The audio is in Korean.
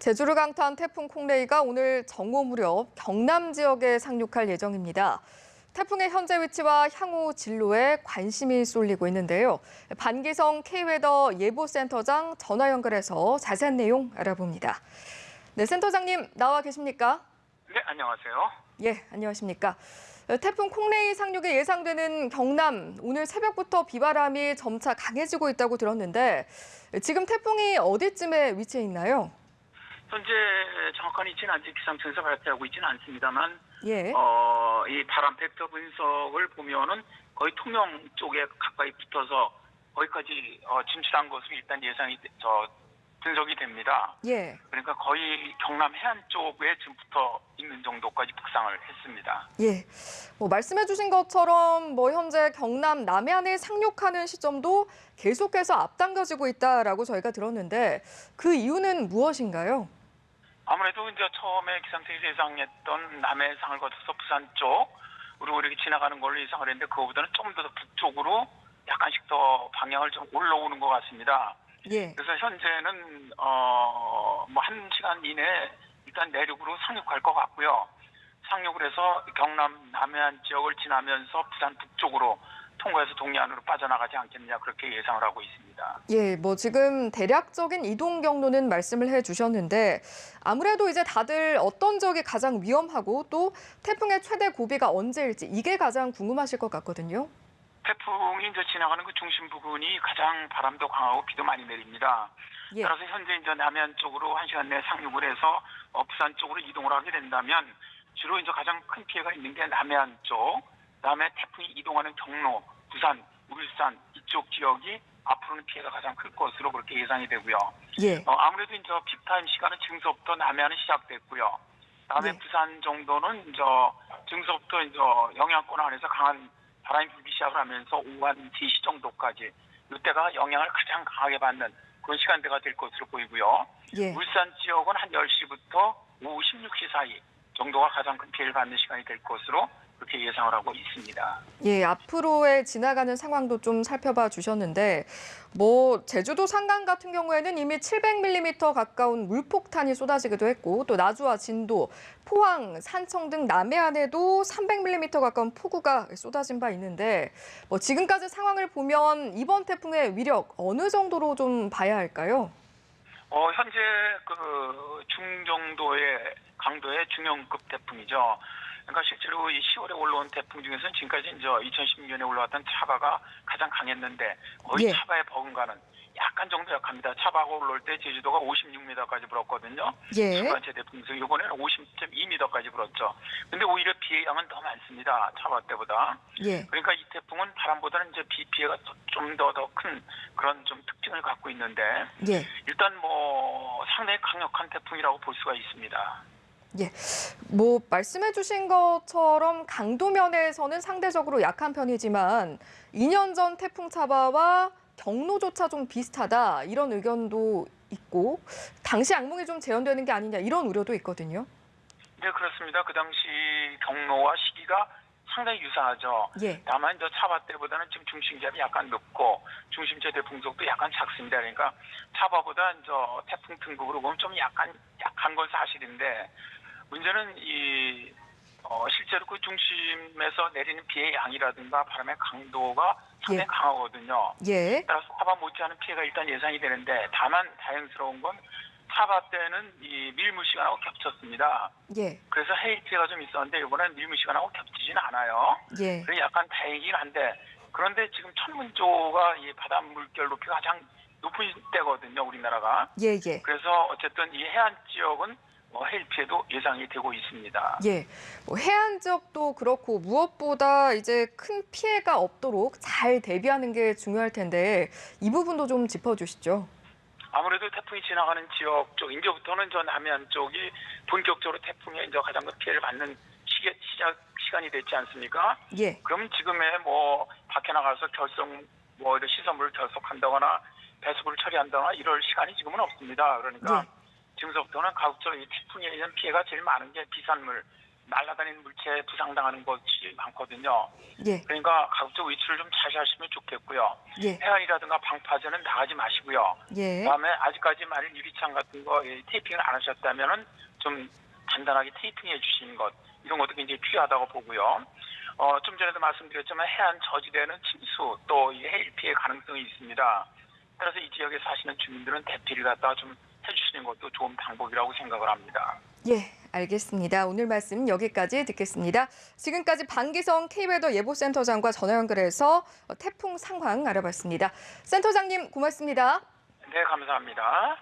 제주를 강타한 태풍 콩레이가 오늘 정오 무렵 경남 지역에 상륙할 예정입니다. 태풍의 현재 위치와 향후 진로에 관심이 쏠리고 있는데요. 반기성 K웨더 예보센터장 전화 연결해서 자세한 내용 알아봅니다. 네, 센터장님 나와 계십니까? 네, 안녕하세요. 예, 안녕하십니까. 태풍 콩레이 상륙이 예상되는 경남, 오늘 새벽부터 비바람이 점차 강해지고 있다고 들었는데 지금 태풍이 어디쯤에 위치해 있나요? 현재 정확한 위치는 아직 기상청에서 발표하고 있지는 않습니다만, 예. 이 바람 벡터 분석을 보면은 거의 통영 쪽에 가까이 붙어서 거기까지 진출한 것으로 일단 예상이 분석이 됩니다. 예. 그러니까 거의 경남 해안 쪽에 지금 붙어 있는 정도까지 북상을 했습니다. 예. 말씀해 주신 것처럼 현재 경남 남해안에 상륙하는 시점도 계속해서 앞당겨지고 있다라고 저희가 들었는데 그 이유는 무엇인가요? 아무래도 이제 처음에 기상청에서 예상했던 남해상을 거쳐서 부산 쪽으로 이렇게 지나가는 걸로 예상을 했는데 그거보다는 좀 더 북쪽으로 약간씩 더 방향을 좀 올라오는 것 같습니다. 예. 그래서 현재는 한 시간 이내에 일단 내륙으로 상륙할 것 같고요. 상륙을 해서 경남 남해안 지역을 지나면서 부산 북쪽으로 통과해서 동해안으로 빠져나가지 않겠느냐 그렇게 예상을 하고 있습니다. 예, 지금 대략적인 이동 경로는 말씀을 해주셨는데 아무래도 이제 다들 어떤 지역이 가장 위험하고 또 태풍의 최대 고비가 언제일지 이게 가장 궁금하실 것 같거든요. 태풍이 이제 지나가는 그 중심 부근이 가장 바람도 강하고 비도 많이 내립니다. 예. 따라서 현재 이제 남해안 쪽으로 1시간 내에 상륙을 해서 부산 쪽으로 이동을 하게 된다면 주로 이제 가장 큰 피해가 있는 게 남해안 쪽, 그다음에 태풍이 이동하는 경로, 부산, 울산 이쪽 지역이 앞으로는 피해가 가장 클 것으로 그렇게 예상이 되고요. 예. 아무래도 이제 픽타임 시간은 지금서부터 남해안은 시작됐고요. 다음에 예. 부산 정도는 이제 지금서부터 이제 영향권 안에서 강한 바람이 불기 시작을 하면서 오후 한 3시 정도까지 이때가 영향을 가장 강하게 받는 그런 시간대가 될 것으로 보이고요. 예. 울산 지역은 한 10시부터 오후 16시 사이 정도가 가장 큰 피해를 받는 시간이 될 것으로 그렇게 예상을 하고 있습니다. 예, 앞으로의 지나가는 상황도 좀 살펴봐 주셨는데 제주도 산간 같은 경우에는 이미 700mm 가까운 물폭탄이 쏟아지기도 했고 또 나주와 진도, 포항, 산청 등 남해안에도 300mm 가까운 폭우가 쏟아진 바 있는데 지금까지 상황을 보면 이번 태풍의 위력 어느 정도로 좀 봐야 할까요? 현재 그 중정도의 강도의 중형급 태풍이죠. 그러니까 실제로 이 10월에 올라온 태풍 중에서는 지금까지 이제 2016년에 올라왔던 차바가 가장 강했는데 거의 예. 차바에 버금가는 약간 정도 약합니다. 차바가 올라올 때 제주도가 56m까지 불었거든요. 예. 두 번째 태풍에서 이번에는 50.2m까지 불었죠. 근데 오히려 비의 양은 더 많습니다. 차바 때보다. 예. 그러니까 이 태풍은 바람보다는 이제 비 피해가 좀 더 큰 그런 좀 특징을 갖고 있는데 예. 일단 상당히 강력한 태풍이라고 볼 수가 있습니다. 예, 말씀해 주신 것처럼 강도 면에서는 상대적으로 약한 편이지만 2년 전 태풍 차바와 경로조차 좀 비슷하다 이런 의견도 있고 당시 악몽이 좀 재현되는 게 아니냐 이런 우려도 있거든요. 네, 그렇습니다. 그 당시 경로와 시기가 상당히 유사하죠. 예. 다만 차바 때보다는 지금 중심기압이 약간 높고 중심 최대 풍속도 약간 작습니다. 그러니까 차바보다 태풍 등급으로 보면 좀 약간 약한 건 사실인데 문제는 실제로 그 중심에서 내리는 비의 양이라든가 바람의 강도가 상당히 예. 강하거든요. 예. 따라서 차바 못지않은 피해가 일단 예상이 되는데 다만 다행스러운 건 차바 때는 이 밀무 시간하고 겹쳤습니다. 예. 그래서 해일 피해가 좀 있었는데 이번엔 밀무 시간하고 겹치지는 않아요. 예. 그래서 약간 다행이긴 한데 그런데 지금 천문조가 이 바다 물결 높이가 가장 높은 때거든요, 우리나라가. 예. 예. 그래서 어쨌든 이 해안 지역은 해일 피해도 예상이 되고 있습니다. 예. 해안 지역도 그렇고 무엇보다 이제 큰 피해가 없도록 잘 대비하는 게 중요할 텐데 이 부분도 좀 짚어주시죠. 아무래도 태풍이 지나가는 지역 쪽 이제부터는 남해안 쪽이 본격적으로 태풍의 가장 큰 피해를 받는 시간이 됐지 않습니까? 예. 그럼 지금의 밖에 나가서 이런 시설물을 결석한다거나 배수구를 처리한다거나 이럴 시간이 지금은 없습니다. 그러니까 예. 지금서부터는 가급적 이 태풍에 의한 피해가 제일 많은 게 비산물, 날아다니는 물체에 부상당하는 것이 많거든요. 예, 그러니까 가급적 외출을 좀 자주 하시면 좋겠고요. 예, 해안이라든가 방파제는 나가지 마시고요. 예. 그다음에 아직까지 만일 유리창 같은 거 테이핑을 안 하셨다면은 좀 단단하게 테이핑해 주시는 것 이런 것도 굉장히 필요하다고 보고요. 좀 전에도 말씀드렸지만 해안 저지대는 침수 또 해일 피해 가능성이 있습니다. 따라서 이 지역에 사시는 주민들은 대피를 갖다가 좀 해주시는 것도 좋은 방법이라고 생각을 합니다. 예, 알겠습니다. 오늘 말씀 여기까지 듣겠습니다. 지금까지 방기성 K웨더 예보센터장과 전화 연결해서 태풍 상황 알아봤습니다. 센터장님 고맙습니다. 네, 감사합니다.